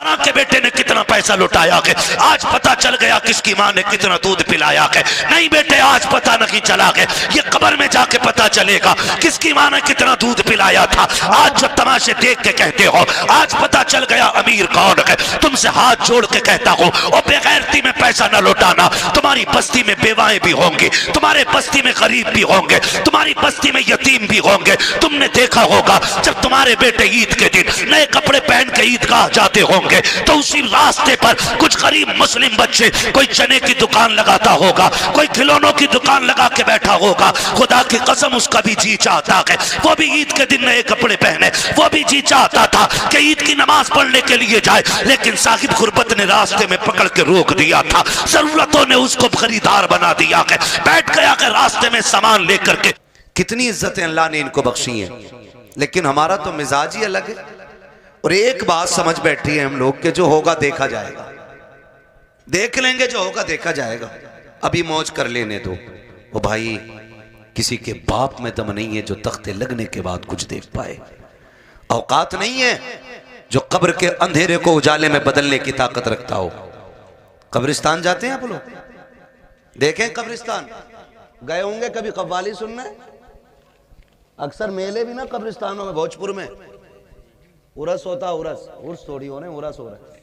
के बेटे ने कितना पैसा लुटाया के आज पता चल गया किसकी माँ ने कितना दूध पिलाया के। नहीं बेटे, आज पता नहीं चला के, ये कब्र में जाके पता चलेगा किसकी माँ ने कितना दूध पिलाया था। आज जो तमाशे देख के कहते हो, आज पता चल गया अमीर कौन है। तुमसे हाथ जोड़ के कहता हूँ, और बेगैरती में पैसा न लुटाना। तुम्हारी बस्ती में बेवाएं भी होंगी, तुम्हारे बस्ती में गरीब भी होंगे, तुम्हारी बस्ती में यतीम भी होंगे। तुमने देखा होगा जब तुम्हारे बेटे ईद के दिन नए कपड़े पहन के ईदगाह जाते होंगे तो उसी रास्ते पर कुछ गरीब मुस्लिम बच्चे कोई चने की दुकान लगाता होगा, कोई खिलौनों की दुकान लगा के बैठा होगा। खुदा की कसम उसका भी जी चाहता है वो भी ईद के दिन नए कपड़े पहने, वो भी जी चाहता था कि ईद की नमाज पढ़ने के लिए जाए, लेकिन साहिब गुरबत ने रास्ते में पकड़ के रोक दिया था। जरूरतों ने उसको खरीदार बना दिया है, बैठ गया कि रास्ते में सामान लेकर के। कितनी इज्जतें अल्लाह ने इनको बख्शी हैं, लेकिन हमारा तो मिजाज ही अलग है। और एक बात समझ बैठी है हम लोग के जो होगा देखा जाएगा, देख लेंगे, जो होगा देखा जाएगा, अभी मौज कर लेने दो। वो भाई किसी के बाप में दम नहीं है जो तख्ते लगने के बाद कुछ देख पाए। औकात नहीं है जो कब्र के अंधेरे को उजाले में बदलने की ताकत रखता हो। कब्रिस्तान जाते हैं आप लोग, देखें कब्रिस्तान, गए होंगे कभी कव्वाली सुनना है? अक्सर मेले भी ना कब्रिस्तानों में, भोजपुर में उरस होता, उर्स थोड़ी हो रहे, उरस हो रहा है।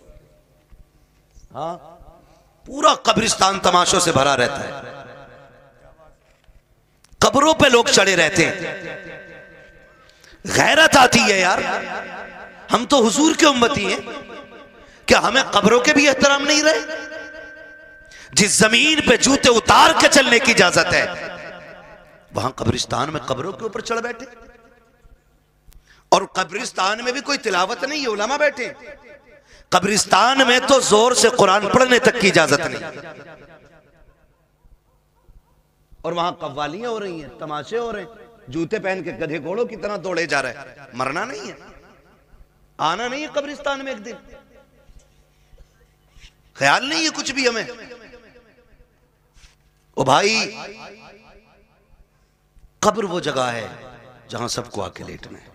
हाँ, पूरा कब्रिस्तान तमाशों से भरा रहता है, कब्रों पे लोग चढ़े रहते हैं। गैरत आती है यार, हम तो हुजूर के उम्मती हैं, क्या हमें कब्रों के भी एहतराम नहीं रहे? जिस जमीन पे जूते उतार के चलने की इजाजत है, वहां कब्रिस्तान में कब्रों के ऊपर चढ़ बैठे। और कब्रिस्तान में भी कोई तिलावत नहीं है, उलमा बैठे। कब्रिस्तान में तो जोर से कुरान पढ़ने तक की इजाजत नहीं, और वहां कव्वालियां हो रही हैं, तमाशे हो रहे हैं, जूते पहन के गधे घोड़ों की तरह दौड़े जा रहे हैं। मरना नहीं है, आना नहीं है कब्रिस्तान में एक दिन, ख्याल नहीं है कुछ भी हमें। ओ भाई, कब्र वो जगह है जहां सबको आके लेटना है।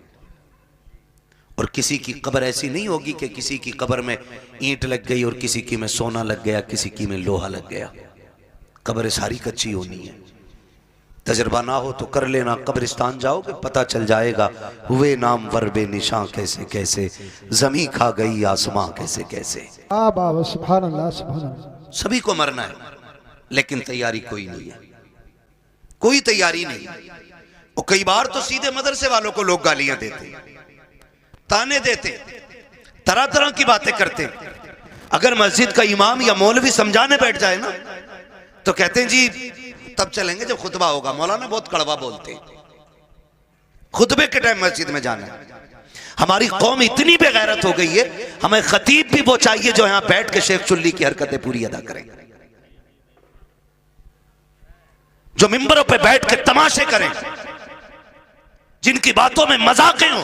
और किसी की कब्र ऐसी नहीं होगी कि किसी की कब्र में ईंट लग गई और किसी की में सोना लग गया, किसी की में लोहा लग गया। कब्र सारी कच्ची होनी है। तजर्बा ना हो तो कर लेना, कब्रिस्तान जाओगे पता चल जाएगा। हुए नाम वर्बे निशां कैसे कैसे, जमी खा गई आसमां कैसे कैसे। सुभान अल्लाह, सुभान अल्लाह। सभी को मरना है, लेकिन तैयारी कोई नहीं है, कोई तैयारी नहीं। और कई बार तो सीधे मदरसे वालों को लोग गालियां देते, ताने देते, तरह तरह की बातें करते। अगर मस्जिद का इमाम या मौलवी समझाने बैठ जाए ना, तो कहते हैं जी तब चलेंगे जब खुतबा होगा। मौलाना बहुत कड़वा बोलते हैं, खुतबे के टाइम मस्जिद में जाना है। हमारी कौम इतनी बेगैरत हो गई है, हमें खतीब भी वो चाहिए जो यहां बैठ के शेख चुल्ली की हरकतें पूरी अदा करें, जो मिंबरों पे बैठ के तमाशे करें, जिनकी बातों में मजाकें हो।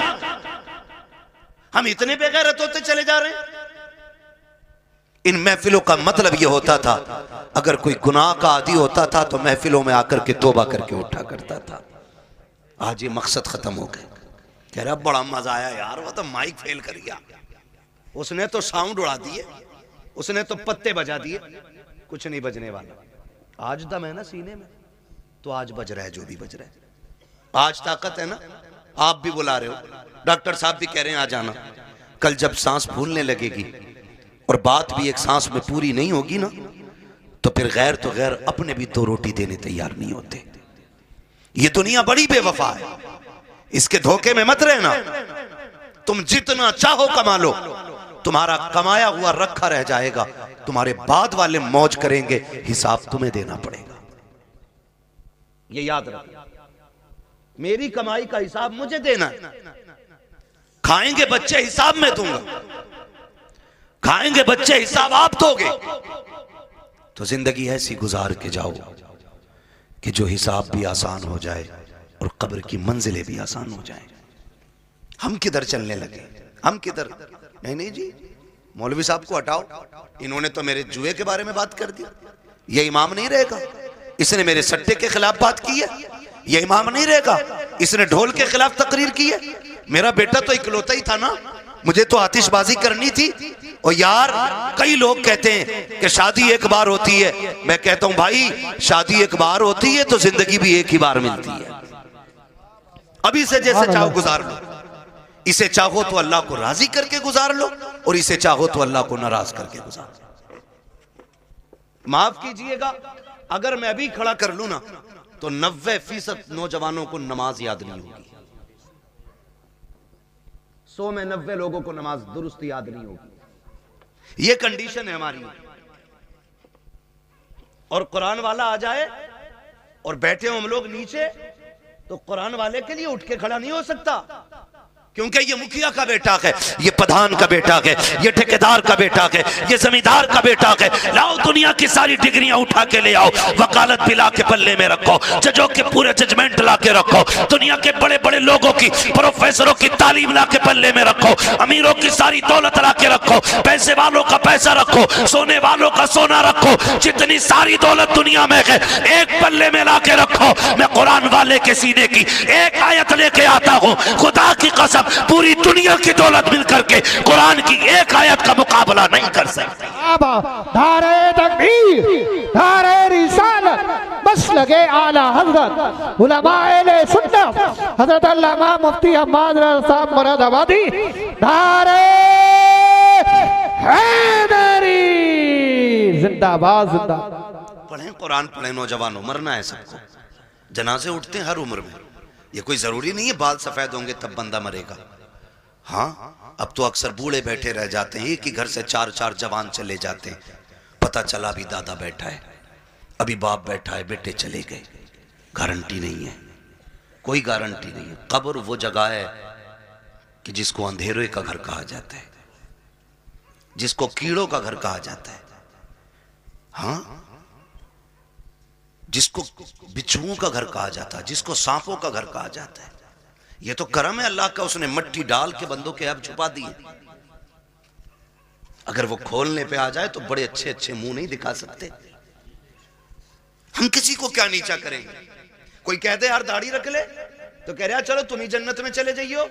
हम इतने बेगैरत होते चले जा रहे हैं। इन महफिलों का मतलब यह होता था, अगर कोई गुनाह का आदी होता था तो महफिलों में आकर के तौबा करके उठा करता था। आज ये मकसद खत्म हो गया। कह रहा बड़ा मजा आया यार, वो तो माइक फेल कर गया, उसने तो साउंड उड़ा दिए, उसने तो पत्ते बजा दिए, कुछ नहीं बजने वाला। आज दम है ना सीने में, तो आज बज रहा है जो भी बज रहा है। आज ताकत है ना, आप भी बुला रहे हो, डॉक्टर साहब भी कह रहे हैं आ जाना। कल जब सांस फूलने लगेगी और बात भी एक सांस में पूरी नहीं होगी ना, तो फिर गैर तो गैर अपने भी दो रोटी देने तैयार नहीं होते। ये दुनिया बड़ी बेवफा है, इसके धोखे में मत रहना। तुम जितना चाहो कमा लो, तुम्हारा कमाया हुआ रखा रह जाएगा। तुम्हारे बाद वाले मौज करेंगे, हिसाब तुम्हें देना पड़ेगा। ये याद रखो, मेरी कमाई का हिसाब मुझे देना है। खाएंगे बच्चे, हिसाब मैं दूंगा, खाएंगे बच्चे, हिसाब आप दोगे। तो जिंदगी ऐसी गुजार के जाओ कि जो हिसाब भी आसान हो जाए और कब्र की मंजिलें भी आसान हो जाए। हम किधर चलने लगे, हम किधर? नहीं नहीं जी, मौलवी साहब को हटाओ, इन्होंने तो मेरे जुए के बारे में बात कर दी, ये इमाम नहीं रहेगा। इसने मेरे सट्टे के खिलाफ बात की है, ये इमाम नहीं रहेगा। इसने ढोल के खिलाफ तकरीर की है। मेरा बेटा तो इकलौता ही था ना, मुझे तो आतिशबाजी करनी थी। और यार कई लोग कहते हैं कि शादी एक बार होती है, मैं कहता हूं भाई शादी एक बार होती है तो जिंदगी भी एक ही बार मिलती है। अभी से जैसे चाहो गुजार लो, इसे चाहो तो अल्लाह को राजी करके गुजार लो और इसे चाहो तो अल्लाह को नाराज करके गुजार लो। माफ कीजिएगा, अगर मैं अभी खड़ा कर लूं ना तो 90% नौजवानों को नमाज याद नहीं होगी। 100 में 90 लोगों को नमाज दुरुस्त याद नहीं होगी। यह कंडीशन है हमारी। और कुरान वाला आ जाए और बैठे हो हम लोग नीचे, तो कुरान वाले के लिए उठ के खड़ा नहीं हो सकता, क्योंकि ये मुखिया का बेटा है, ये प्रधान का बेटा है, ये ठेकेदार का बेटा है, ये जमींदार का बेटा है। लाओ दुनिया की सारी डिग्रियां उठा के ले आओ, वकालत भी ला के पल्ले में रखो, जजों के पूरे जजमेंट ला के रखो, दुनिया के बड़े बड़े लोगों की, प्रोफेसरों की तालीम ला के पल्ले में रखो, अमीरों की सारी दौलत ला के रखो, पैसे वालों का पैसा रखो, सोने वालों का सोना रखो, जितनी सारी दौलत दुनिया में है एक पल्ले में ला के रखो। मैं कुरान वाले के सीने की एक आयत लेके आता हूं, खुदा की कसम पूरी दुनिया की दौलत मिलकर के कुरान की एक आयत का मुकाबला नहीं कर सकती। धारे तकबीर, धारे रिसालत, बस लगे आला हजरत उलमाए सुन्नत हजरत अल्लामा मुफ्ती हम्माद रज़ा साहब मुरादाबादी, धारे हैदरी जिंदाबाद जिंदाबाद। पढ़ें कुरान पढ़ें नौजवानों, मरना है सबको, जनाजे उठते हैं हर उम्र में। ये कोई जरूरी नहीं है बाल सफेद होंगे तब बंदा मरेगा। हाँ, अब तो अक्सर बूढ़े बैठे रह जाते हैं, एक ही घर से 4-4 जवान चले जाते हैं, पता चला अभी दादा बैठा है, अभी बाप बैठा है, बेटे चले गए। गारंटी नहीं है, कोई गारंटी नहीं है। कब्र वो जगह है कि जिसको अंधेरे का घर कहा जाता है, जिसको कीड़ों का घर कहा जाता है, हाँ, जिसको बिच्छुओं का घर कहा जाता है, जिसको सांपों का घर कहा जाता है। ये तो करम है अल्लाह का, उसने मट्टी डाल के बंदों के अब छुपा दिए। अगर वो खोलने पे आ जाए तो बड़े अच्छे अच्छे मुंह नहीं दिखा सकते। हम किसी को क्या नीचा करेंगे। कोई कहते यार दाढ़ी रख ले तो कह रहा चलो तुम ही जन्नत में चले जाइयो।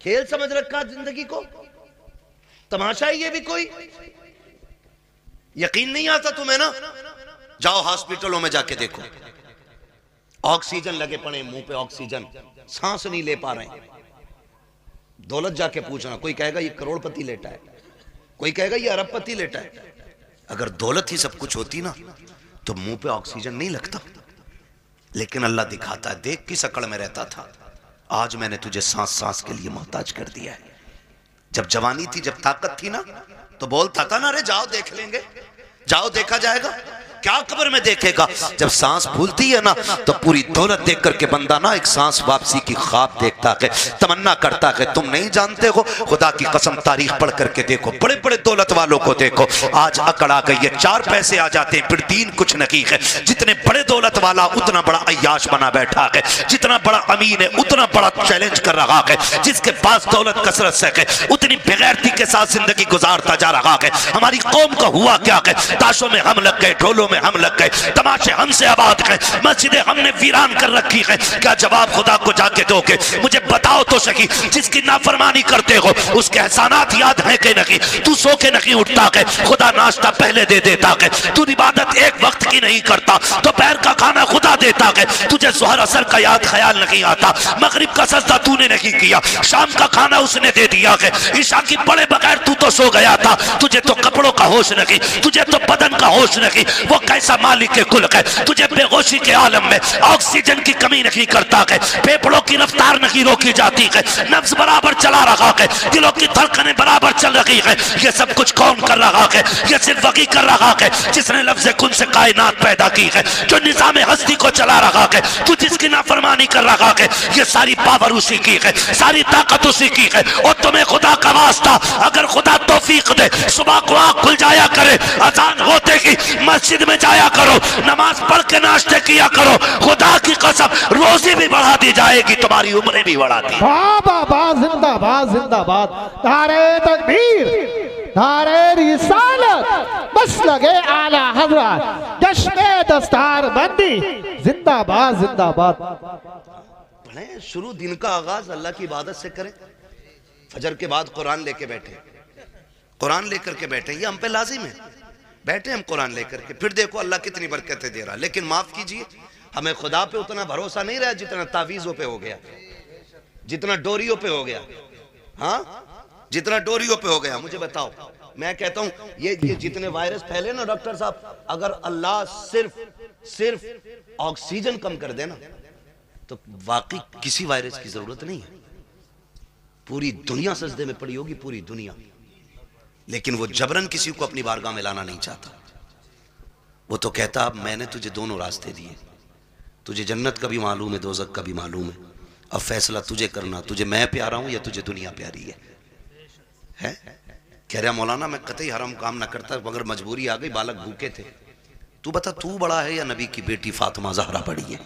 खेल समझ रखा जिंदगी को, तमाशा ही ये भी कोई। यकीन नहीं आता तुम्हें ना, जाओ हॉस्पिटलों में जाके देखो, ऑक्सीजन लगे पड़े मुंह पे, ऑक्सीजन, सांस नहीं ले पा रहे। दौलत जाके पूछना, कोई कहेगा ये करोड़पति लेटा है, कोई कहेगा ये अरबपति लेटा है। अगर दौलत ही सब कुछ होती ना तो मुंह पे ऑक्सीजन नहीं लगता। लेकिन अल्लाह दिखाता है, देख किस अकड़ में रहता था, आज मैंने तुझे सांस सांस के लिए मोहताज कर दिया है। जब जवानी थी, जब ताकत थी ना, तो बोलता था ना, अरे जाओ देख लेंगे, जाओ देखा जाएगा। क्या कब्र में देखेगा। जब सांस फूलती है ना तो पूरी दौलत देख करके बंदा ना एक सांस वापसी की ख्वाब देखता है, तमन्ना करता है। तुम नहीं जानते हो, खुदा की कसम तारीख पढ़ करके देखो, बड़े बड़े दौलत वालों को देखो, आज अकड़ आ गई है, 4 पैसे आ जाते हैं फिर दीन कुछ नहीं है। जितने बड़े दौलत वाला उतना बड़ा अय्याश बना बैठा है, जितना बड़ा अमीन है उतना बड़ा चैलेंज कर रहा है, जिसके पास दौलत कसरत से है उतनी बेगैरती के साथ जिंदगी गुजारता जा रहा है। हमारी कौम का हुआ क्या है, ताशों में हम लग गए, ढोलों में हम लग गए, तमाशे हमसे आबाद गए, मस्जिदें हमने वीरान कर रखी है। क्या जवाब खुदा को जाके दोगे? मुझे बताओ तो सही, जिसकी नाफरमानी करते हो उसके एहसानात याद है कि नहीं? तू सो के नहीं उठता है, खुदा नाश्ता पहले दे देता है। तू इबादत एक वक्त की नहीं करता, दोपहर का खाना खुदा देता है। तुझे जोहर असर का याद ख्याल नहीं आता, मगरिब का सजदा तूने नहीं किया, शाम का खाना उसने दे दिया है, ईशा की पड़े बगैर तू तो सो गया था। तुझे तो कपड़ों का होश नहीं, तुझे तो बदन का होश नहीं। वो कैसा मालिक के कुल है, तुझे बेहोशी के आलम में ऑक्सीजन की कमी नहीं करता है, फेफड़ों की रफ्तार नहीं रोकी जाती है, नफ्स बराबर चला रहा है, दिलों की धड़कनें बराबर चल रही है। ये सब कुछ कौन कर रहा है? ये सिर्फ वही कर रहा है जिसने लफ्ज़ कुन से कायनात पैदा की है, जो निज़ाम हस्ती को चला रहा है। तू जिसकी नाफरमानी कर रहा है, ये सारी पावर उसी की है, सारी ताकत उसी की है। और तुम्हें खुदा का वास्ता, अगर खुदा तौफीक दे, सुबह को आँख खुल जाया करे, अजान होते ही मस्जिद में जाया करो, नमाज पढ़ के नाश्ते किया करो, खुदा की कसम रोजी भी बढ़ा दी जाएगी, तुम्हारी उम्रें भी बढ़ा दी। जिंदाबाद जिंदाबाद, नारे तकबीर, नारे रिसालत, बस लगे आला हज़रत, जश्न दस्तार बंदी, जिंदाबाद जिंदाबाद। शुरू दिन का आगाज अल्लाह की इबादत से करें। फजर के बाद कुरान लेके बैठे, कुरान लेकर के बैठे, ये हम पे लाजिम है, बैठे हम कुरान लेकर के, फिर देखो अल्लाह कितनी बरकतें दे रहा। लेकिन माफ कीजिए, हमें खुदा पे उतना भरोसा नहीं रहा जितना तावीज़ों पे हो गया, जितना डोरियों पे हो गया। हाँ, जितना डोरियों पे हो गया। मुझे बताओ, मैं कहता हूं ये जितने वायरस फैले ना डॉक्टर साहब, अगर अल्लाह सिर्फ ऑक्सीजन कम कर देना तो वाकई किसी वायरस की जरूरत नहीं है। पूरी दुनिया सजदे में पड़ी होगी, पूरी दुनिया, लेकिन वो जबरन किसी को अपनी बारगाह में लाना नहीं चाहता। वो तो कहता अब मैंने तुझे दोनों रास्ते दिए, तुझे जन्नत का भी मालूम है, दोज़ख का भी मालूम है, अब फैसला तुझे करना, तुझे मैं प्यारा हूं या तुझे दुनिया प्यारी है? कह रहा मौलाना मैं कतई हराम काम ना करता, मगर मजबूरी आ गई, बालक भूखे थे। तू बता, तू बड़ा है या नबी की बेटी फातिमा ज़हरा बड़ी है?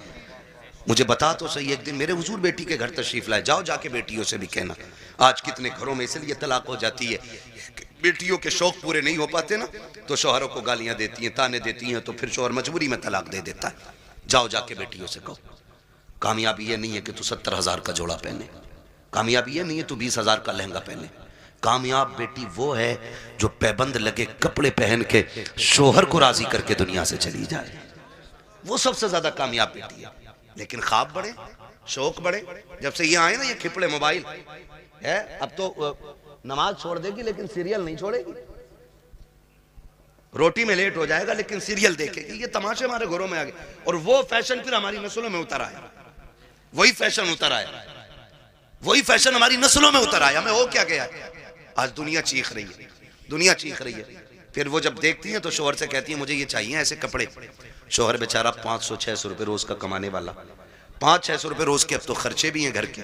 मुझे बता तो सही। एक दिन मेरे हुजूर बेटी के घर तशरीफ लाए, जाओ जाके बेटियों से भी कहना। आज कितने घरों में इसलिए तलाक हो जाती है, बेटियों के शौक पूरे नहीं हो पाते ना, तो शौहरों को गालियां देती हैं, ताने देती हैं, तो फिर शौहर मजबूरी में तलाक दे देता है। जाओ जाके बेटियों से कहो, कामयाबी ये नहीं है कि तू 70,000 का जोड़ा पहने, कामयाबी ये नहीं है तू 20,000 का लहंगा पहने। कामयाब बेटी वो है जो पैबंद लगे कपड़े पहन के शौहर को राजी करके दुनिया से चली जाए, वो सबसे ज्यादा कामयाब बेटी है। लेकिन ख्वाब बड़े, शौक बड़े, जब से ये आए ना ये खिपड़े मोबाइल है, अब तो नमाज छोड़ देगी लेकिन सीरियल नहीं छोड़ेगी, रोटी में लेट हो जाएगा लेकिन सीरियल देखेगी। ये तमाशे हमारे घरों में आ गए, और वो फैशन फिर हमारी नस्लों में उतर आया, वही फैशन उतर आया, वही फैशन हमारी नस्लों में उतर आया। हमें हो क्या गया, आज दुनिया चीख रही है, दुनिया चीख रही है। फिर वो जब देखती है तो शोहर से कहती है मुझे ये चाहिए ऐसे कपड़े। शोहर बेचारा 500-600 रुपए रोज का कमाने वाला, 500-600 रुपए रोज के अब तो खर्चे भी हैं घर के,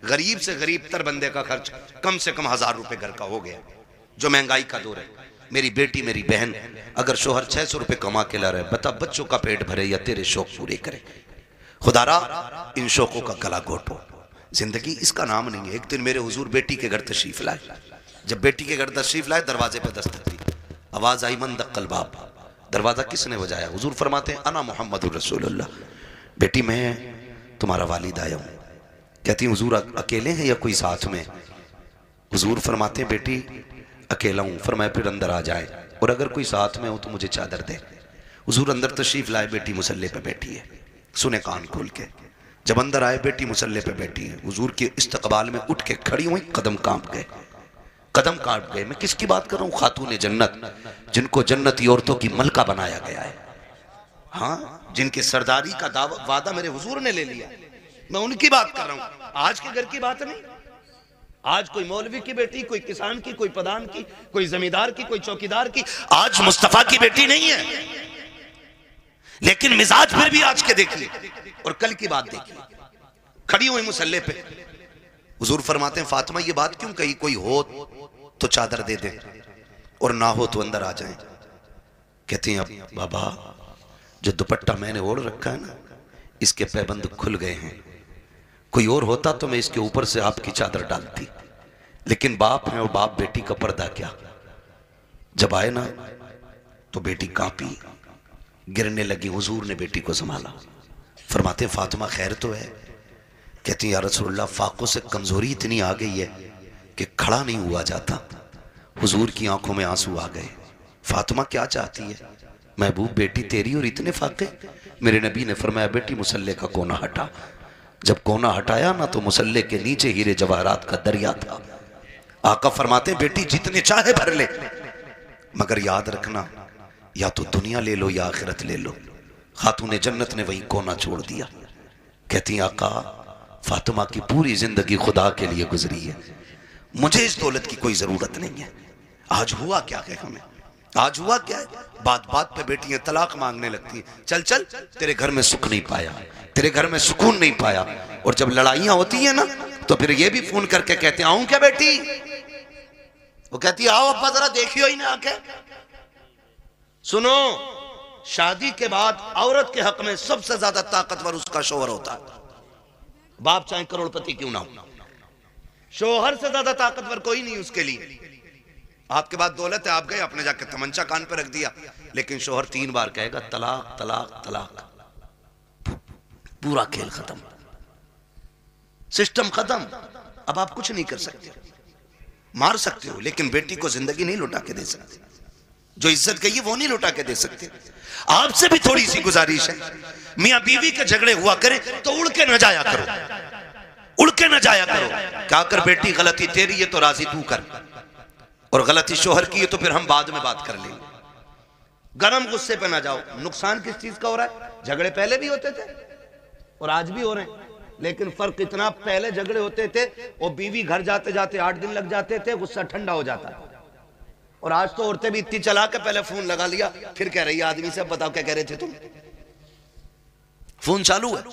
गरीब से गरीब तर बंदे का खर्च कम से कम 1000 रुपए घर का हो गया, जो महंगाई का दौर है। मेरी बेटी मेरी बहन, अगर शोहर 600 रुपए कमा के ला रहा है, बता बच्चों का पेट भरे या तेरे शौक पूरे करे? खुदारा इन शौकों का गला घोटो, जिंदगी इसका नाम नहीं है। एक दिन मेरे हुजूर बेटी के घर तशरीफ लाए, जब बेटी के घर तशरीफ लाए दरवाजे पे दस्तक दी, आवाज आई मन दक्कल बाब। दरवाजा किसने बजाया? हुजूर फरमाते हैं अना मोहम्मद रसूलुल्लाह। बेटी मैं तुम्हारा वालिद आया हूँ। कहती हुजूर अकेले हैं या कोई साथ में? हुजूर फरमाते हैं बेटी अकेला हूँ। फरमाया फिर अंदर आ जाए, और अगर कोई साथ में हो तो मुझे चादर दे। हुजूर अंदर तशरीफ लाए, बेटी मुसल्ले पे बैठी है, सुने कान खोल के। जब अंदर आए बेटी मुसल्ले पे बैठी है, हुजूर के इस्तकबाल में उठ के खड़ी हुई, कदम कांप गए, कदम काट गए। मैं किसकी बात कर रहा हूँ? खातून जन्नत, जिनको जन्नती औरतों की मलका बनाया गया है, हाँ, जिनके सरदारी का वादा मेरे हुजूर ने ले लिया, मैं उनकी बात कर रहा हूँ। आज के घर की बात नहीं, आज कोई मौलवी की बेटी, कोई किसान की, कोई प्रधान की, कोई जमींदार की, कोई चौकीदार की, आज मुस्तफा की बेटी नहीं है। लेकिन मिजाज फिर भी आज के देखिए, और कल की बात देखिए, खड़ी हुई मुसल्ले पे। हुजूर फरमाते हैं फातिमा ये बात क्यों कही? कोई हो तो चादर दे दे, और ना हो तो अंदर आ जाए। कहती हैं अब बाबा जो दुपट्टा मैंने ओढ़ रखा है ना, इसके पैबंद खुल गए हैं, कोई और होता तो मैं इसके ऊपर से आपकी चादर डालती, लेकिन बाप है और बाप बेटी का पर्दा क्या। जब आए ना तो बेटी कांपी, गिरने लगी। हुजूर ने बेटी को संभाला, फरमाते फातिमा खैर तो है? कहती या रसूलल्लाह फाकों से कमजोरी इतनी आ गई है कि खड़ा नहीं हुआ जाता। हुजूर की आंखों में आंसू आ गए। फातिमा क्या चाहती है? महबूब बेटी तेरी और इतने फाके? मेरे नबी ने फरमाया बेटी मुसल्ले का कोना हटा। जब कोना हटाया ना तो मुसल्ले के नीचे हीरे जवाहरात का दरिया था। आका फरमाते बेटी जितने चाहे भर ले, मगर याद रखना या तो दुनिया ले लो या आखिरत ले लो। खातून जन्नत ने वही कोना छोड़ दिया। कहती आका फातिमा की पूरी जिंदगी खुदा के लिए गुजरी है, मुझे इस दौलत की कोई जरूरत नहीं है। आज हुआ क्या है हमें? आज हुआ क्या है? बात बात पे बेटियां तलाक मांगने लगती हैं। चल चल तेरे घर में सुख नहीं पाया, तेरे घर में सुकून नहीं पाया। और जब लड़ाइयां होती हैं ना तो फिर ये भी फोन करके कहते हैं आऊं क्या बेटी? वो कहती है आओ अब्बा जरा देखियो ही ना आके। सुनो, शादी के बाद औरत के हक में सबसे ज्यादा ताकतवर उसका शौहर होता है, बाप चाहे करोड़पति क्यों ना हो। शौहर से ज्यादा ताकतवर कोई नहीं उसके लिए। आपके पास दौलत है, आप गए अपने जाके तमंचा कान पे रख दिया, लेकिन शौहर 3 बार कहेगा तलाक तलाक तलाक, पूरा खेल खत्म, सिस्टम खत्म। अब आप कुछ नहीं कर सकते। मार सकते हो, लेकिन बेटी को जिंदगी नहीं लौटा के दे सकते। जो इज्जत गई है वो नहीं लौटा के दे सकते। आपसे भी थोड़ी सी गुजारिश है, मियां बीवी के झगड़े हुआ करें तो उड़ के न जाया करो, उड़ के न जाया करो। क्या कर बेटी गलती तेरी है तो राजी तू कर, और गलती शोहर की है तो फिर हम बाद में बात कर लेंगे। गरम गुस्से पे ना जाओ। नुकसान किस चीज का हो रहा है? झगड़े पहले भी होते थे और आज भी हो रहे हैं, लेकिन फर्क इतना, पहले झगड़े होते थे और बीवी घर जाते जाते 8 दिन लग जाते थे, गुस्सा ठंडा हो जाता है। और आज तो औरतें भी इतनी चला के पहले फोन लगा लिया, फिर कह रही है आदमी से, बताओ क्या कह रहे थे तुम, फोन चालू है,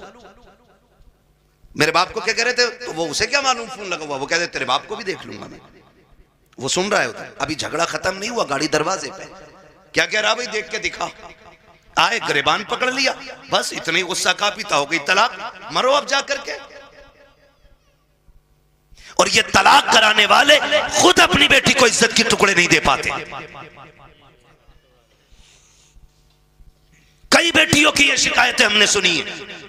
मेरे बाप को क्या कह रहे थे, तो वो उसे क्या मालूम फोन लगा हुआ, वो कहते तेरे बाप को भी देख लूंगा मैं। वो सुन रहा है, अभी झगड़ा खत्म नहीं हुआ, गाड़ी दरवाजे पे, क्या कह रहा भाई देख के दिखा, आए गिरबान पकड़ लिया, बस इतना ही गुस्सा का पीता, हो गई तलाक, मरो अब जा करके। और ये तलाक कराने वाले खुद अपनी बेटी को इज्जत के टुकड़े नहीं दे पाते। कई बेटियों की ये शिकायतें हमने सुनी है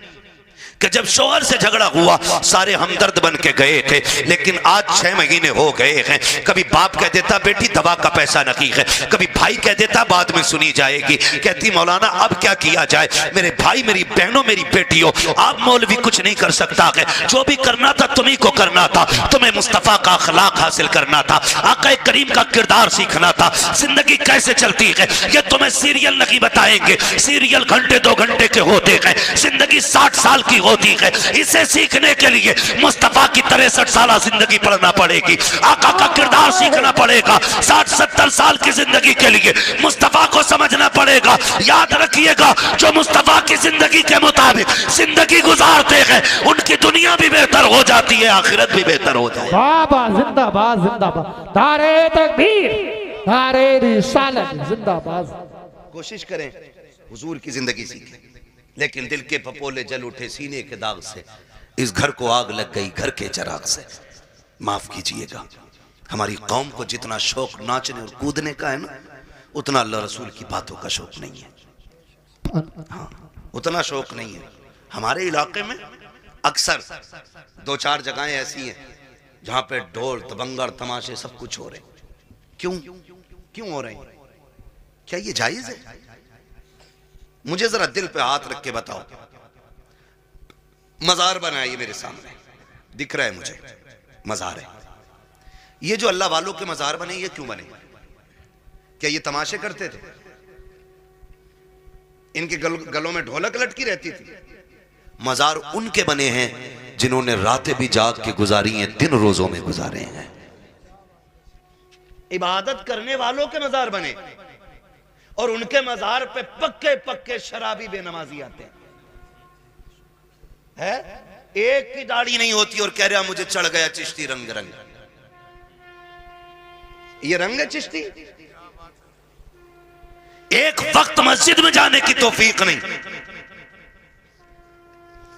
कि जब शौहर से झगड़ा हुआ सारे हमदर्द बन के गए थे, लेकिन आज 6 महीने हो गए हैं, कभी बाप कह देता बेटी दवा का पैसा नहीं है, कभी भाई कह देता बाद में सुनी जाएगी, कहती मौलाना अब क्या किया जाए, मेरे भाई मेरी बहनों मेरी बेटियों, आप मौलवी कुछ नहीं कर सकता है, जो भी करना था तुम्ही को करना था, तुम्हें मुस्तफा का अखलाक हासिल करना था, आका करीम का किरदार सीखना था, जिंदगी कैसे चलती है ये तुम्हें सीरियल नहीं बताएंगे, सीरियल घंटे 2 घंटे के होते हैं, जिंदगी 60 साल की होती है, इसे सीखने के लिए मुस्तफा की 63 साल जिंदगी पढ़ना पड़ेगी, आका का किरदार सीखना पड़ेगा, 60-70 साल की जिंदगी के लिए मुस्तफा को समझना पड़ेगा। याद रखिएगा जो मुस्तफा की जिंदगी के मुताबिक जिंदगी गुजारते हैं उनकी दुनिया भी बेहतर हो जाती है, आखिरत भी बेहतर हो जाती है। बाबा जिंदाबाद जिंदाबाद, नारे तकबीर, नारे रिसालत जिंदाबाद। कोशिश करें हुजूर की जिंदगी सीखें, लेकिन दिल के पपोले जल उठे सीने के दाग से, इस घर को आग लग गई घर के चिराग से। माफ कीजिएगा, हमारी कौम को जितना शौक नाचने और कूदने का है ना, उतना अल्लाह रसूल की बातों का शौक नहीं है। हाँ, उतना शौक नहीं है। हमारे इलाके में अक्सर 2-4 जगहें ऐसी हैं जहां पे ढोल तबंगर तमाशे सब कुछ हो रहे। क्यों हो रहे हैं? क्या ये जायज है? मुझे जरा दिल पे हाथ रख के बताओ। मजार बनाइए मेरे सामने, दिख रहा है मुझे मजार है। ये जो अल्लाह वालों के मजार बने, ये क्यों बने? क्या ये तमाशे करते थे? इनके गलों में ढोलक लटकी रहती थी? मजार उनके बने हैं जिन्होंने रातें भी जाग के गुजारी हैं, दिन रोजों में गुजारे हैं। इबादत करने वालों के मजार बने और उनके मजार पे पक्के पक्के शराबी बेनमाजी आते हैं। एक की दाढ़ी नहीं होती और कह रहा मुझे चढ़ गया चिश्ती रंग रंग। ये रंग है चिश्ती? एक वक्त मस्जिद में जाने की तौफीक नहीं,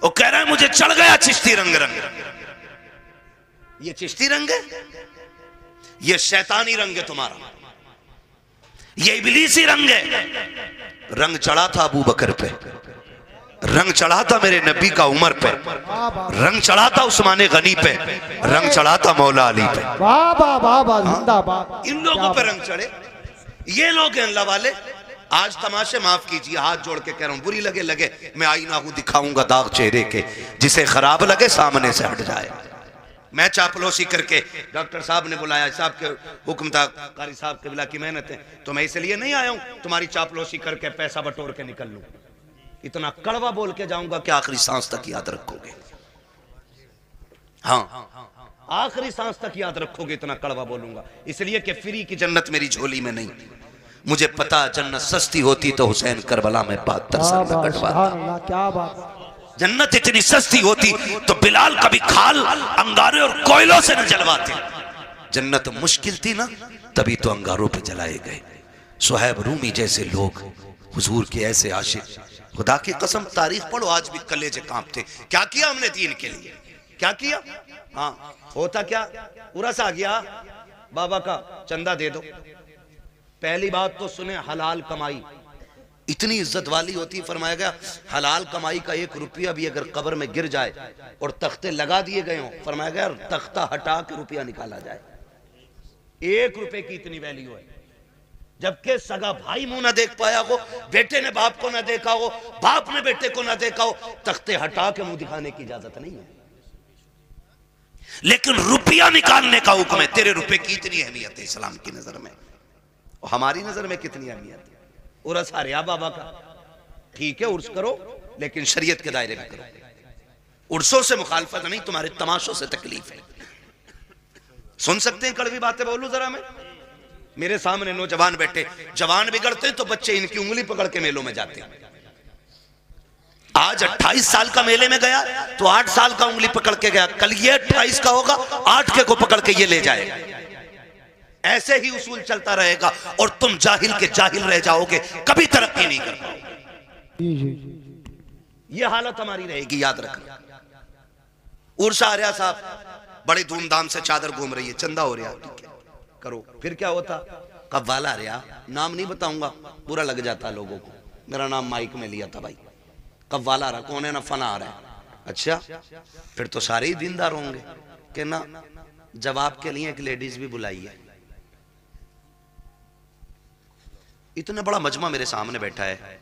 वो कह रहा है मुझे चढ़ गया चिश्ती रंग रंग। ये चिश्ती रंग है? ये शैतानी रंग है तुम्हारा, ये इब्लीसी रंग है। रंग चढ़ा था अबू बकर पे, रंग चढ़ा था मेरे नबी का उमर पे, रंग चढ़ा था उस्मान गनी पे, रंग चढ़ा था मौला अली पे। बाबा बाबा जिंदाबाद। इन लोगों पे रंग चढ़े, ये लोग हैं अल्लाह वाले। आज तमाशे माफ कीजिए, हाथ जोड़ के कह रहा हूं, बुरी लगे लगे, मैं आईना हूं दिखाऊंगा दाग चेहरे के, जिसे खराब लगे सामने से हट जाए। मैं चापलूसी करके डॉक्टर साहब ने बुलाया, साहब के हुक्म था, कारी साहब के बिला की मेहनत है, तो मैं इसलिए नहीं आया हूं तुम्हारी चापलूसी करके पैसा बटोर के निकल लूं। इतना कड़वा बोल के जाऊंगा कि आखिरी सांस तक याद रखोगे। हाँ, आखिरी सांस तक याद रखोगे, इतना कड़वा बोलूंगा। इसलिए कि फ्री की जन्नत मेरी झोली में नहीं। मुझे पता जन्नत सस्ती होती तो हुसैन करबला में 72 साल में कटवाता। क्या बात। जन्नत इतनी सस्ती होती तो बिलाल कभी खाल अंगारे और कोयलों से न जलवाते। जन्नत मुश्किल थी ना, तभी तो अंगारों पे जलाए गए। सुहैब रूमी जैसे लोग, हुजूर के ऐसे आशिक, खुदा की कसम तारीख पढ़ो आज भी कलेजे कांपते। क्या किया हमने दीन के लिए? क्या किया? हाँ, होता क्या, उरस आ गया, बाबा का चंदा दे दो। पहली बात तो सुने, हलाल कमाई इतनी इज्जत वाली होती। फरमाया गया हलाल कमाई का 1 रुपया भी अगर कब्र में गिर जाए और तख्ते लगा दिए गए हों, फरमाया गया तख्ता हटा के रुपया निकाला जाए। 1 रुपए की इतनी वैल्यू है, जबकि सगा भाई मुंह ना देख पाया हो, बेटे ने बाप को ना देखा हो, बाप ने बेटे को ना देखा हो, तख्ते हटा के मुंह दिखाने की इजाजत नहीं है। लेकिन रुपया निकालने का हुक्म है। तेरे रुपए की इतनी अहमियत है इस्लाम की नजर में, और हमारी नजर में कितनी अहमियत है। उर्स हारिया बाबा का, ठीक है उर्स करो, लेकिन शरीयत के दायरे में करो। उर्सों से मुखालफत नहीं, तुम्हारे तमाशों से तकलीफ है। सुन सकते हैं कड़वी बातें, बोलूं जरा मैं। मेरे सामने नौजवान बैठे, जवान बिगड़ते तो बच्चे इनकी उंगली पकड़ के मेलों में जाते हैं। आज 28 साल का मेले में गया तो 8 साल का उंगली पकड़ के गया, कल ये 28 का होगा, 8 के को पकड़ के ये ले जाएगा। ऐसे ही उसूल चलता रहेगा और तुम जाहिल के जाहिल रह जाओगे, कभी तरक्की नहीं कर पाओगे। ये हालत हमारी रहेगी, याद रखना। उर्सा आर्या साहब बड़े धूमधाम से चादर घूम रही है, चंदा हो रहा, ठीक है करो। फिर क्या होता, कव्वाल आर्या, नाम नहीं बताऊंगा, बुरा लग जाता लोगों को, मेरा नाम माइक में लिया था भाई, कव्वाल आ रहा, कौन है ना, फना आ रहा है। अच्छा, फिर तो सारे ही दीनदार होंगे कि ना। जवाब के लिए एक लेडीज भी बुलाई है। इतना बड़ा मजमा मेरे सामने बैठा है,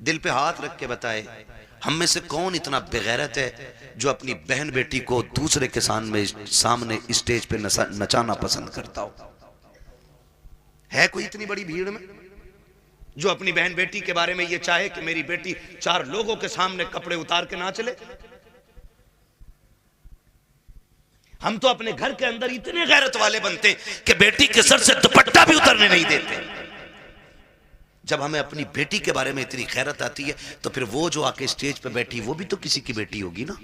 दिल पे हाथ रख के बताए, हम में से कौन इतना बेगैरत है जो अपनी बहन बेटी को दूसरे के सामने स्टेज पे नचाना पसंद करता हो? है कोई इतनी बड़ी भीड़ में जो अपनी बहन बेटी के बारे में ये चाहे कि मेरी बेटी 4 लोगों के सामने कपड़े उतार के ना चले? हम तो अपने घर के अंदर इतने गैरत वाले बनते हैं कि बेटी के सर से दुपट्टा भी उतरने नहीं देते। जब हमें अपनी बेटी के बारे में इतनी गैरत आती है तो फिर वो जो आके स्टेज पे बैठी वो भी तो किसी की बेटी होगी ना।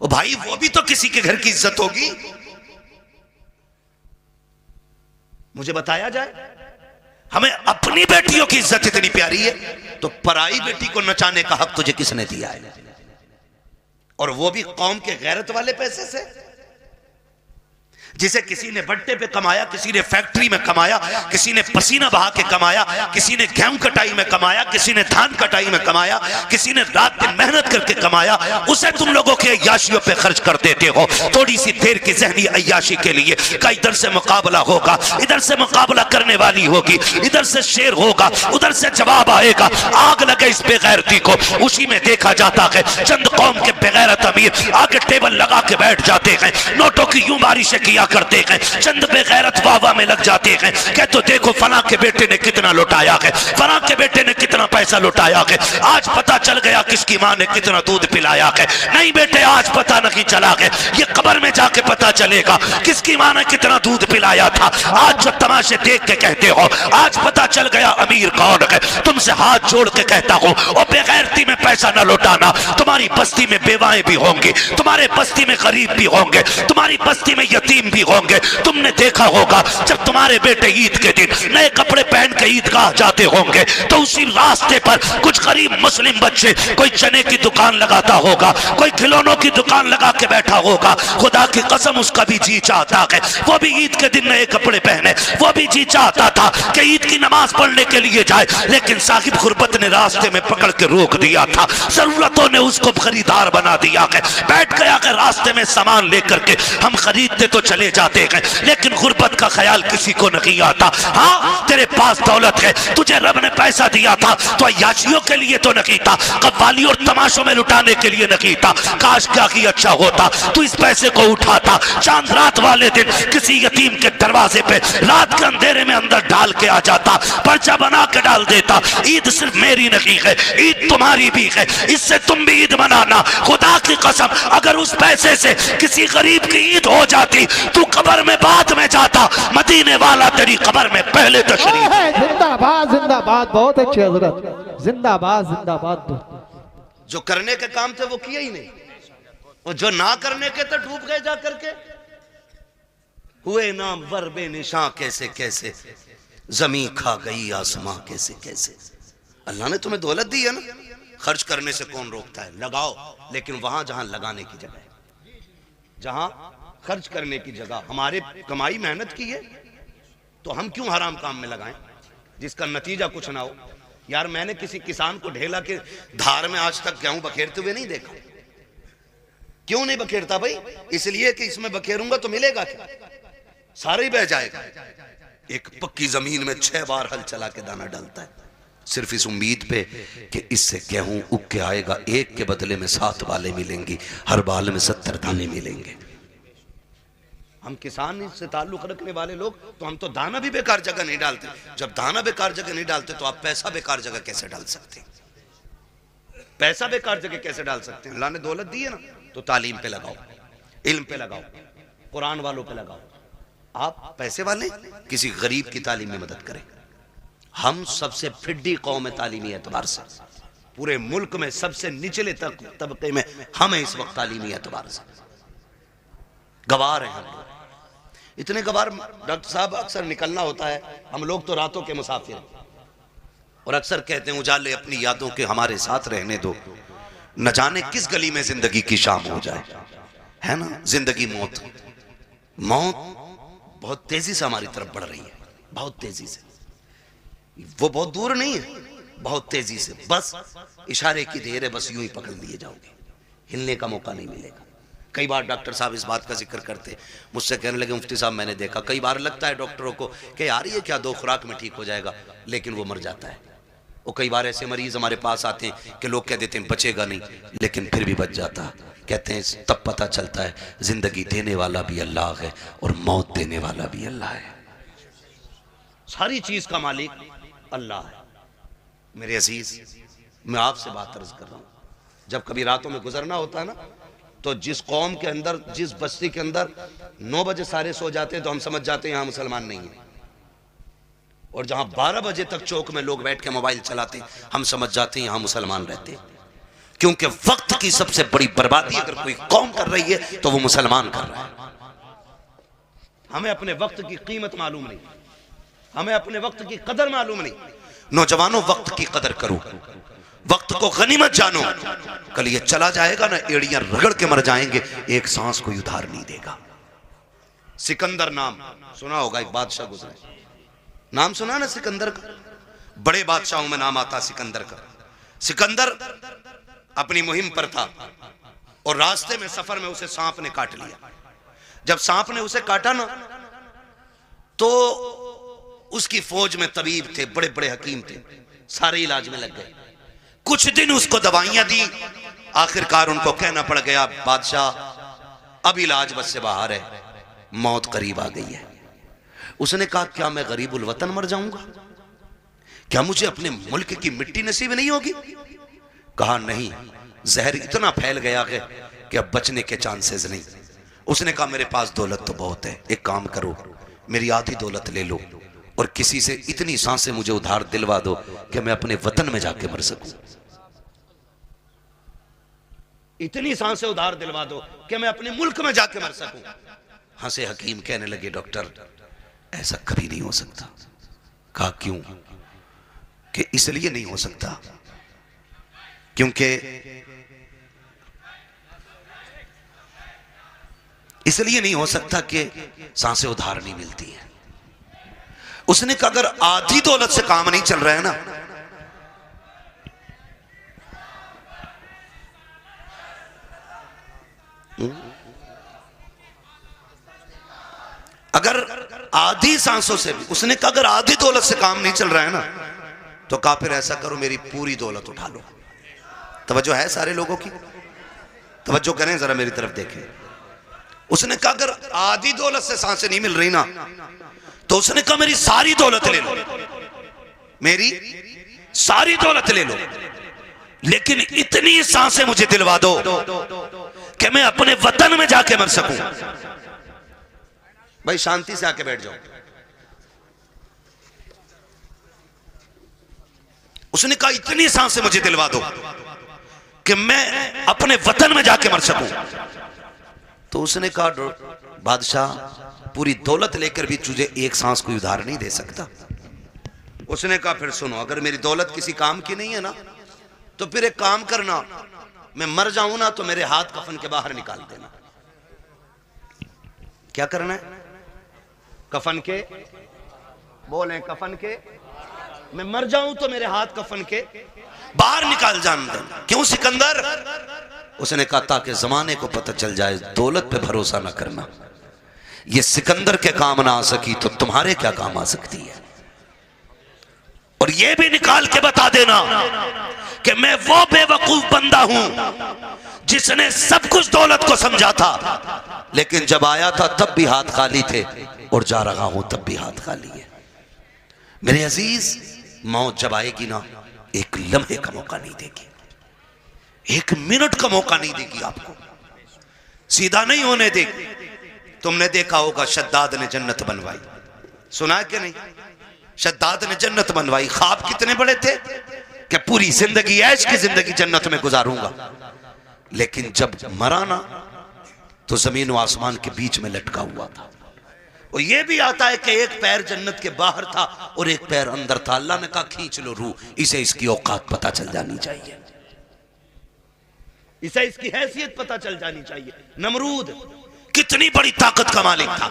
ओ भाई, वो भी तो किसी के घर की इज्जत होगी। मुझे बताया जाए, हमें अपनी बेटियों की इज्जत इतनी प्यारी है तो पराई बेटी को नचाने का हक तुझे किसने दिया है? और वो भी कौम के गैरत वाले पैसे से, जिसे किसी ने बट्टे पे कमाया, किसी ने फैक्ट्री में कमाया, किसी ने पसीना बहा के कमाया, किसी ने गेहूं कटाई में कमाया, किसी ने धान कटाई में कमाया, किसी ने रात दिन मेहनत करके कमाया, उसे तुम लोगों के अय्याशियों पे खर्च कर देते हो थोड़ी सी देर की जहनी अय्याशी के लिए। का इधर से मुकाबला होगा, इधर से मुकाबला करने वाली होगी, इधर से शेर होगा, उधर से जवाब आएगा। आग लगे इस बेगैरती को। उसी में देखा जाता है चंद कौम के बेगैरत अमीर आगे टेबल लगा के बैठ जाते हैं, नोटों की यूं बारिशें किया करते हैं, चंद बेगैरत वाह में लग जाते हैं। कह तो देखो फला के बेटे ने कितना लुटाया है, फला के बेटे ने कितना पैसा लुटाया है, आज पता चल गया किसकी मां ने कितना दूध पिलाया है। नहीं बेटे, आज पता नहीं चला है, ये कब्र में जाके पता चलेगा किसकी मां ने कितना दूध पिलाया था। आज जो तमाशे देख के कहते हो आज पता चल गया अमीर कौन है। तुमसे हाथ जोड़ के कहता हूं, और बेगैरती में पैसा न लुटाना। तुम्हारी बस्ती में बेवाएं भी होंगी, तुम्हारे बस्ती में गरीब भी होंगे, तुम्हारी बस्ती में यतीम भी होंगे। तुमने देखा होगा जब तुम्हारे बेटे ईद के दिन नए कपड़े पहन के ईदगाह जाते होंगे तो उसी रास्ते पर कुछ गरीब मुस्लिम बच्चे कोई चने की दुकान लगाता होगा, कोई खिलौनों की दुकान लगा के बैठा होगा। खुदा की कसम उसका भी जी चाहता है वो भी ईद के दिन नए कपड़े पहने, वो भी जी चाहता था कि ईद की नमाज पढ़ने के लिए जाए, लेकिन साहिब गुरबत ने रास्ते में पकड़ के रोक दिया था, जरूरतों ने उसको खरीदार बना दिया है। बैठ गया कि रास्ते में सामान लेकर के हम खरीदते तो चले जाते हैं, लेकिन गुर्बत का ख्याल किसी को नहीं आता। हाँ, तेरे पास दौलत है, तुझे रब ने पैसा दिया था तो अय्याशियों के लिए तो नहीं था, कव्वाली और तमाशों में लुटाने के लिए नहीं था। काश क्या ही अच्छा होता तू इस पैसे को उठाता, चांद रात वाले दिन किसी यतीम के दरवाजे पे रात के अंधेरे में अंदर डाल के आ जाता, पर्चा बना के डाल देता। ईद सिर्फ मेरी नहीं है, ईद तुम्हारी भी है, इससे तुम भी ईद मनाना। खुदा की कसम, अगर उस पैसे से किसी गरीब की ईद हो जाती तू कब्र में बाद में जाता, मदीने वाला तेरी कब्र में पहले तशरीफ। जिंदाबाद जिंदाबाद, बहुत अच्छी हजरत, जिंदाबाद जिंदाबाद। जो करने के काम थे वो किए ही नहीं, और जो ना करने के थे डूब गए जा करके। हुए नाम वर बेनिशां कैसे कैसे, जमीन खा गई आसमां कैसे कैसे। अल्लाह ने तुम्हें दौलत दी है ना, खर्च करने से कौन रोकता है? लगाओ, लेकिन वहां जहां लगाने की जगह, जहां खर्च करने की जगह। हमारे कमाई मेहनत की है तो हम क्यों हराम काम में लगाएं जिसका नतीजा कुछ ना हो। यार, मैंने किसी किसान को ढेला के धार में आज तक गेहूं बखेरते हुए नहीं देखा। क्यों नहीं बखेरता भाई? इसलिए कि इसमें बखेरूंगा तो मिलेगा क्या? सारे ही बह जाएगा। एक पक्की जमीन में 6 बार हल चला के दाना डालता है, सिर्फ इस उम्मीद पे कि इससे गेहूं उग के आएगा, एक के बदले में 7 बालें मिलेंगी, हर बाल में 70 दाने मिलेंगे। हम किसान से ताल्लुक रखने वाले लोग तो हम तो दाना भी बेकार जगह नहीं डालते। जब दाना बेकार जगह नहीं डालते तो आप पैसा बेकार जगह कैसे डाल सकते हैं? पैसा बेकार जगह कैसे डाल सकते हैं? अल्लाह ने दौलत दी है ना, तो तालीम पे लगाओ, इल्म पे लगाओ, कुरान वालों पे लगाओ। आप पैसे वाले किसी गरीब की तालीम में मदद करें। हम सबसे फिड्डी कौम है तालीमी एतबार से, पूरे मुल्क में सबसे निचले तबके में हम हैं इस वक्त तालीमी एतबार से। गवार हैं हम लोग, इतने गवार। डॉक्टर साहब अक्सर निकलना होता है, हम लोग तो रातों के मुसाफिर हैं, और अक्सर कहते हैं उजाले अपनी यादों के हमारे साथ रहने दो, न जाने किस गली में जिंदगी की शाम हो जाए, है ना। जिंदगी मौत, मौत बहुत तेजी से हमारी तरफ बढ़ रही है, बहुत तेजी से। वो बहुत दूर नहीं है, बहुत तेजी से, बस इशारे की देर है, बस यूं ही पकड़ लिए जाओगे, हिलने का मौका नहीं मिलेगा। कई बार डॉक्टर साहब इस बात का जिक्र करते, मुझसे कहने लगे मुफ्ती साहब मैंने देखा, कई बार लगता है डॉक्टरों को कि यार ये क्या 2 खुराक में ठीक हो जाएगा, लेकिन वो मर जाता है। और कई बार ऐसे मरीज हमारे पास आते हैं कि लोग कह देते हैं बचेगा नहीं, लेकिन फिर भी बच जाता है। कहते हैं तब पता चलता है जिंदगी देने वाला भी अल्लाह है और मौत देने वाला भी अल्लाह है, सारी चीज का मालिक अल्लाह है। मेरे अजीज, मैं आपसे बात अर्ज कर रहा हूं, जब कभी रातों में गुजरना होता है ना, तो जिस कौम के अंदर, जिस बस्ती के अंदर 9 बजे सारे सो जाते हैं तो हम समझ जाते हैं यहां मुसलमान नहीं है, और जहां 12 बजे तक चौक में लोग बैठ के मोबाइल चलाते हैं हम समझ जाते हैं यहां मुसलमान रहते हैं। क्योंकि वक्त की सबसे बड़ी बर्बादी अगर कोई कौम कर रही है तो वो मुसलमान कर रहा है। हमें अपने वक्त की कीमत मालूम नहीं, हमें अपने वक्त की कदर मालूम नहीं। नौजवानों, वक्त की कदर करो, वक्त को गनीमत जानो। कल ये चला जाएगा ना, एड़ियां रगड़ के मर जाएंगे, एक सांस कोई उधार नहीं देगा। सिकंदर नाम सुना होगा, एक बादशाह गुजरे, नाम सुना ना सिकंदर का, बड़े बादशाहों में नाम आता सिकंदर का। सिकंदर अपनी मुहिम पर था और रास्ते में, सफर में उसे सांप ने काट लिया। जब सांप ने उसे काटा ना, तो उसकी फौज में तबीब थे, बड़े बड़े हकीम थे, सारे इलाज में लग गए। कुछ दिन उसको दवाइयां दी, आखिरकार उनको कहना पड़ गया बादशाह अब इलाज बस से बाहर है, मौत करीब आ गई है। उसने कहा क्या मैं गरीबुल वतन मर जाऊंगा? क्या मुझे अपने मुल्क की मिट्टी नसीब नहीं होगी? कहा नहीं, जहर इतना फैल गया है कि अब बचने के चांसेस नहीं। उसने कहा मेरे पास दौलत तो बहुत है, एक काम करो मेरी आधी दौलत ले लो और किसी से इतनी सांसें मुझे उधार दिलवा दो कि मैं अपने वतन में जाके मर सकूं। इतनी सांसें उधार दिलवा दो कि मैं अपने मुल्क में जाके मर सकूं। हंसे हकीम, कहने लगे डॉक्टर ऐसा कभी नहीं हो सकता। कहा क्यों? कि इसलिए नहीं हो सकता क्योंकि इसलिए नहीं हो सकता कि सांसें उधार नहीं मिलती हैं। उसने कहा अगर आधी दौलत से काम नहीं चल रहा है ना, अगर आधी सांसों से भी, उसने कहा अगर आधी दौलत से काम नहीं चल रहा है ना, तो कहा फिर ऐसा करो मेरी पूरी दौलत उठा लो। तवज्जो है सारे लोगों की? तवज्जो करें जरा, मेरी तरफ देखें। उसने कहा अगर आधी दौलत से सांसें नहीं मिल रही ना, तो उसने कहा मेरी सारी दौलत ले लो, मेरी सारी दौलत ले लो, लेकिन इतनी सांसें मुझे दिलवा दो कि मैं अपने वतन में जाके मर सकूं। भाई शांति से आके बैठ जाओ। उसने कहा इतनी सांसें मुझे दिलवा दो कि मैं अपने वतन में जाके मर सकूं। तो उसने कहा बादशाह पूरी दौलत लेकर भी तुझे एक सांस कोई उधार नहीं दे सकता। उसने कहा फिर सुनो, अगर मेरी दौलत किसी काम की नहीं है ना, तो फिर एक काम करना, मैं मर जाऊं ना तो मेरे हाथ कफन के बाहर निकाल देना। क्या करना है? कफन के, बोले कफन के, मैं मर जाऊं तो मेरे हाथ कफन के बाहर निकाल जान देना। क्यों सिकंदर? उसने कहा ताकि जमाने को पता चल जाए दौलत पे भरोसा ना करना, ये सिकंदर के काम ना आ सकी तो तुम्हारे क्या काम आ सकती है। और ये भी निकाल के बता देना कि मैं वो बेवकूफ बंदा हूं जिसने सब कुछ दौलत को समझा था, लेकिन जब आया था तब भी हाथ खाली थे और जा रहा हूं तब भी हाथ खाली है। मेरे अजीज, मौत जब आएगी ना, एक लम्हे का मौका नहीं देगी, एक मिनट का मौका नहीं देगी, आपको सीधा नहीं होने देगी। तुमने देखा होगा शद्दाद ने जन्नत बनवाई, सुना है कि नहीं? शद्दाद ने जन्नत बनवाई, ख्वाब कितने बड़े थे कि पूरी जिंदगी ऐश की जिंदगी जन्नत में गुजारूंगा, लेकिन जब मरा ना तो जमीन व आसमान के बीच में लटका हुआ था। और यह भी आता है कि एक पैर जन्नत के बाहर था और एक पैर अंदर था। अल्लाह ने कहा खींच लो रूह, इसे इसकी औकात पता चल जानी चाहिए, इसे इसकी हैसियत पता चल जानी चाहिए। नमरूद कितनी बड़ी ताकत का मालिक था,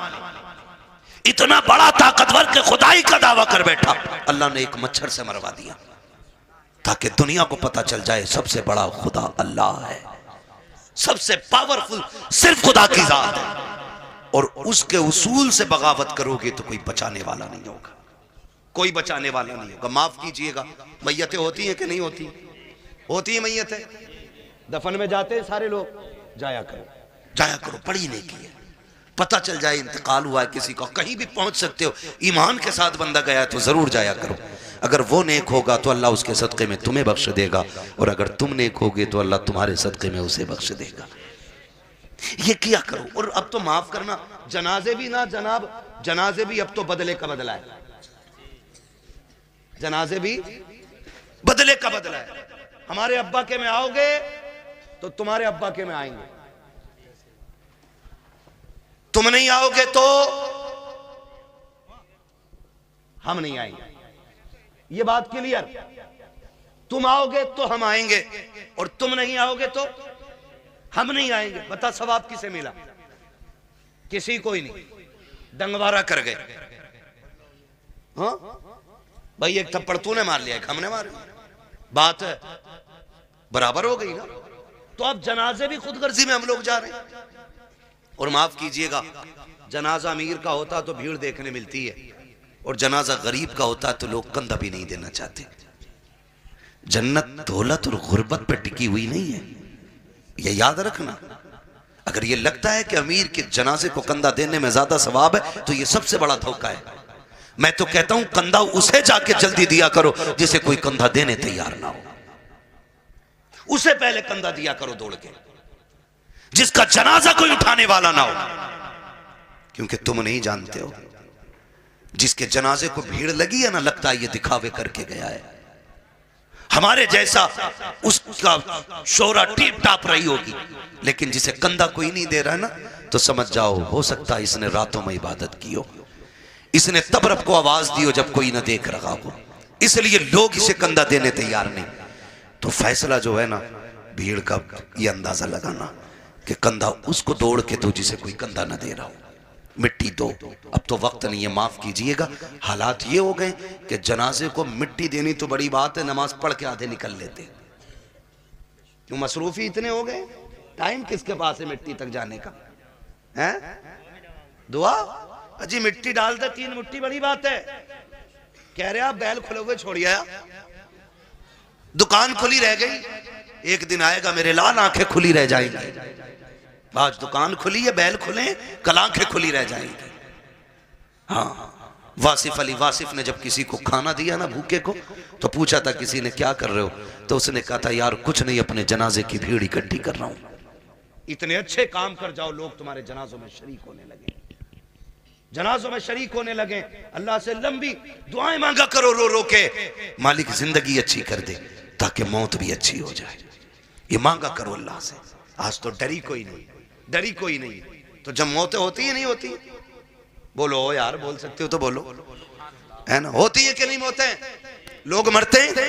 इतना बड़ा ताकतवर के खुदाई का दावा कर बैठा। अल्लाह ने एक मच्छर से मरवा दिया ताकि दुनिया को पता चल जाए सबसे बड़ा खुदा अल्लाह है, सबसे पावरफुल सिर्फ खुदा की जात है। और उसके उसूल से बगावत करोगे तो कोई बचाने वाला नहीं होगा, कोई बचाने वाला नहीं होगा। माफ कीजिएगा, मैयतें होती हैं कि नहीं होती? होती है मैयतें, दफन में जाते हैं सारे लोग, जाया करो, जाया करो, पढ़ी नहीं की है, पता चल जाए इंतकाल हुआ है किसी का, कहीं भी पहुंच सकते हो। ईमान के साथ बंदा गया है तो जरूर जाया करो। अगर वो नेक होगा तो अल्लाह उसके सदक़े में तुम्हें बख्श देगा, और अगर तुम नेक होगे तो अल्लाह तुम्हारे सदक़े में उसे बख्श देगा। ये किया करो। और अब तो माफ करना, जनाजे भी ना जनाब, जनाजे भी अब तो बदले का बदला है, जनाजे भी बदले का बदला है। हमारे अब्बा के में आओगे तो तुम्हारे अब्बा के में आएंगे, तुम नहीं आओगे तो हम नहीं आएंगे। ये बात क्लियर? तुम आओगे तो हम आएंगे और तुम नहीं आओगे तो हम नहीं आएंगे। बता सवाब किसे मिला? किसी को ही नहीं, डंगवारा कर गए। हाँ भाई, एक थप्पड़ तूने मार लिया, एक हमने मार लिया, बात है बराबर हो गई ना। तो अब जनाजे भी खुदगर्जी में हम लोग जा रहे हैं। और माफ कीजिएगा, जनाजा अमीर का होता तो भीड़ देखने मिलती है, और जनाजा गरीब का होता तो लोग कंधा भी नहीं देना चाहते। जन्नत दौलत और गुर्बत पे टिकी हुई नहीं है, ये याद रखना। अगर ये लगता है कि अमीर के जनाजे को कंधा देने में ज्यादा सवाब है तो ये सबसे बड़ा धोखा है। मैं तो कहता हूं कंधा उसे जाके जल्दी दिया करो जिसे कोई कंधा देने तैयार ना हो, उसे पहले कंधा दिया करो दौड़ के, जिसका जनाजा कोई उठाने वाला ना हो। क्योंकि तुम नहीं जानते हो, जिसके जनाजे को भीड़ लगी है ना, लगता है ये दिखावे करके गया है, हमारे जैसा उसका शोरा टीप टाप रही होगी। लेकिन जिसे कंधा कोई नहीं दे रहा है ना, तो समझ जाओ हो सकता है इसने रातों में इबादत की हो, इसने तब रब को आवाज दी हो जब कोई ना देख रहा हो, इसलिए लोग इसे कंधा देने तैयार नहीं। तो फैसला जो है ना भीड़ का, ये अंदाजा लगाना कि कंधा उसको दौड़ के दो जिसे कोई कंधा ना दे रहा हो, मिट्टी दो। अब तो वक्त नहीं है, माफ कीजिएगा, हालात ये हो गए कि जनाजे को मिट्टी देनी तो बड़ी बात है, नमाज पढ़ के आधे निकल लेते। क्यों मसरूफी इतने हो गए, टाइम किसके पास है मिट्टी तक जाने का? है दुआ अजी, मिट्टी डाल दे 3 मुट्ठी, बड़ी बात है। कह रहे आप बैल खुले हुए छोड़ आया, दुकान खुली रह गई, एक दिन आएगा मेरे लाल आंखें खुली रह जाएंगी। आज दुकान खुली है, बैल खुले, कल आंखें खुली रह जाएंगी। हाँ, वासिफ अली वासिफ ने जब किसी को खाना दिया ना भूखे को, तो पूछा था किसी ने क्या कर रहे हो, तो उसने कहा था यार कुछ नहीं, अपने जनाजे की भीड़ इकट्ठी कर रहा हूं। इतने अच्छे काम कर जाओ, लोग तुम्हारे जनाजों में शरीक होने लगे, जनाजों में शरीक होने लगे। अल्लाह से लंबी दुआएं मांगा करो रो रो के, मालिक जिंदगी अच्छी कर दे ताकि मौत भी अच्छी हो जाए, ये मांगा करो अल्लाह से। आज तो डरी कोई नहीं, डरी कोई नहीं, तो जब मौतें होती है नहीं होती, बोलो यार, बोल सकते हो तो बोलो, है ना? होती है कि नहीं मौतें? लोग मरते हैं,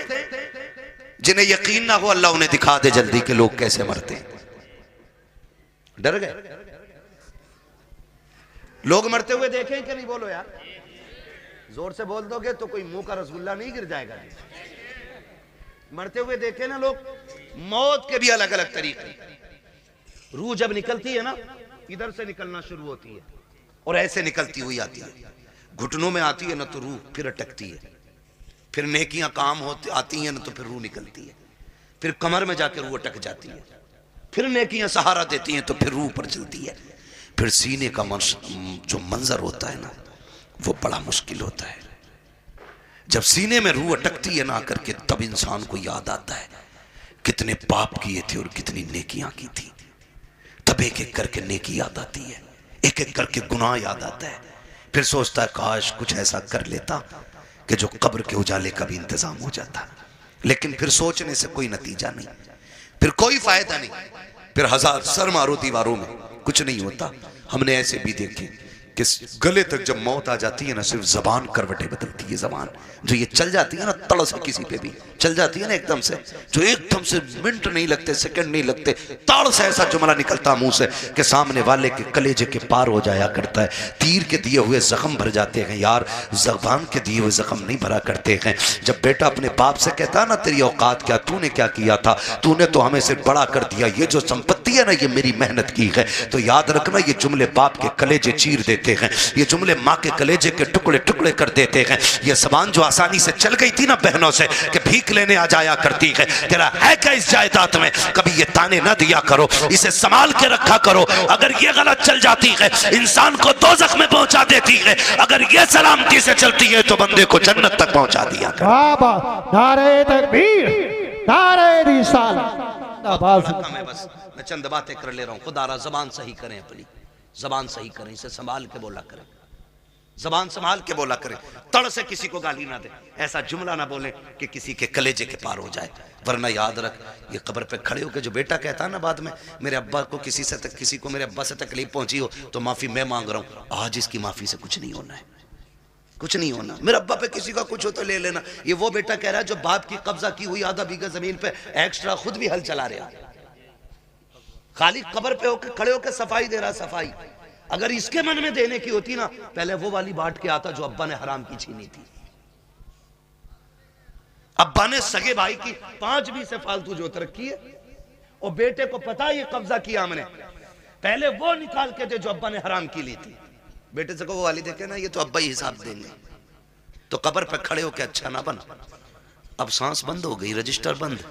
जिन्हें यकीन ना हो अल्लाह उन्हें दिखा दे जल्दी कि लोग कैसे मरते हैं। डर गए? लोग मरते हुए देखें कि नहीं? बोलो यार, जोर से बोल दोगे तो कोई मुंह का रसगुल्ला नहीं गिर जाएगा। मरते हुए देखे ना लोग, मौत के भी अलग अलग तरीके, रूह जब निकलती है ना, इधर से निकलना शुरू होती है और ऐसे निकलती हुई आती है, घुटनों में आती है ना तो रूह फिर अटकती है, फिर नेकियां काम होती आती हैं ना तो फिर रूह निकलती है, फिर कमर में जाकर रूह अटक जाती है, फिर नेकियां सहारा देती हैं तो फिर रूह पर चलती है, फिर सीने का जो मंजर होता है ना वो बड़ा मुश्किल होता है। जब सीने में रूह अटकती है ना करके, तब इंसान को याद आता है कितने पाप किए थे और कितनी नेकियां की थी। तब एक एक करके नेकी याद आती है, एक एक करके गुनाह याद आता है। फिर सोचता है काश कुछ ऐसा कर लेता कि जो कब्र के उजाले का भी इंतजाम हो जाता। लेकिन फिर सोचने से कोई नतीजा नहीं, फिर कोई फायदा नहीं, फिर हजार सर मारो दीवारों में कुछ नहीं होता। हमने ऐसे भी देखे कि गले तक जब मौत आ जाती है ना, सिर्फ जबान करवटें बदलती है। जबान जो ये चल जाती है ना तड़ से, किसी पे भी चल जाती है ना एकदम से, जो एकदम से मिनट नहीं लगते, सेकंड नहीं लगते, ताड़ से ऐसा जुमला निकलता मुंह से कि सामने वाले के कलेजे के पार हो जाया करता है। तीर के दिए हुए जख्म भर जाते हैं यार, जबान के दिए हुए जख्म नहीं भरा करते हैं। जब बेटा अपने बाप से कहता ना तेरी औकात क्या, तूने क्या किया था, तूने तो हमें सिर्फ बड़ा कर दिया, ये जो संपत्ति है ना ये मेरी मेहनत की है। तो याद रखना ये जुमले बाप के कलेजे चीर देते हैं, ये जुमले माँ के कलेजे के टुकड़े टुकड़े कर देते हैं। ये जबान जो आसानी से चल गई थी ना बहनों से कि भीख लेने आ जाया करती है, तेरा है क्या इस जायदाद में, कभी ये ताने ना दिया करो, इसे संभाल के रखा करो। अगर ये गलत चल जाती है इंसान को दोज़ख में पहुंचा देती है, अगर ये सलामती से चलती है तो बंदे को जन्नत तक पहुंचा दिया करो। नारे तकबीर, नारे रिसालत। बस मैं चंद बातें कर ले रहा हूँ। खुदा जबान सही करें, अपनी जबान सही करें, इसे संभाल के बोला करें, जबान संभाल के बोला करें, तड़ से किसी को गाली ना दे, ऐसा जुमला ना बोले कि किसी के कलेजे के पार हो जाए। वरना याद रख, ये कब्र पे खड़े होकर जो बेटा कहता है ना बाद में मेरे अब्बा को किसी को मेरे अब्बा से तकलीफ पहुंची हो तो माफी मैं मांग रहा हूं, आज इसकी माफी से कुछ नहीं होना है, कुछ नहीं होना। मेरे अब्बा पे किसी का कुछ हो तो ले लेना। ये वो बेटा कह रहा है जो बाप की कब्जा की हुई आधा बीघा जमीन पे एक्स्ट्रा खुद भी हल चला रहा, खाली कब्र पे होकर खड़े होकर सफाई दे रहा, सफाई। अगर इसके मन में देने की होती ना, पहले वो वाली बांट के आता जो अब्बा ने हराम की छीनी थी। अब्बा ने सगे भाई की 5 बीसे फालतू जोत रखी है और बेटे को पता है ये कब्जा किया हमने, पहले वो निकाल के दे जो अब्बा ने हराम की ली थी। बेटे से को वो वाली देखे ना, ये तो अब्बा ही हिसाब देंगे। तो कब्र पे खड़े होके अच्छा ना बन। अब सांस बंद हो गई, रजिस्टर बंद,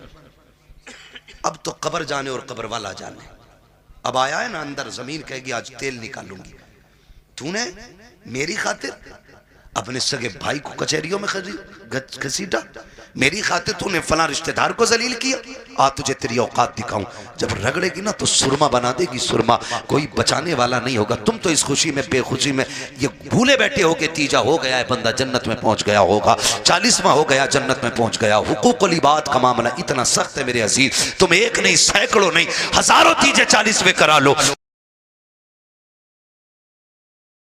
अब तो कब्र जाने और कब्र वाला जाने। अब आया है ना अंदर, जमीन कहेगी आज तेल निकालूंगी। तूने मेरी खातिर अपने सगे भाई को कचहरियों में घसीटा, मेरी खातिर तूने फला रिश्तेदार को जलील किया, आ तुझे तेरी औकात दिखाऊं। जब रगड़ेगी ना तो सुरमा बना देगी, सुरमा, कोई बचाने वाला नहीं होगा। तुम तो इस खुशी में बेखुशी में ये भूले बैठे हो कि तीजा हो गया है बंदा जन्नत में पहुंच गया होगा, 40वां हो गया जन्नत में पहुंच गया। हुकूकुल इबाद का मामला इतना सख्त है मेरे अजीज, तुम एक नहीं, सैकड़ों नहीं, हजारों तीजे 40वें करा लो,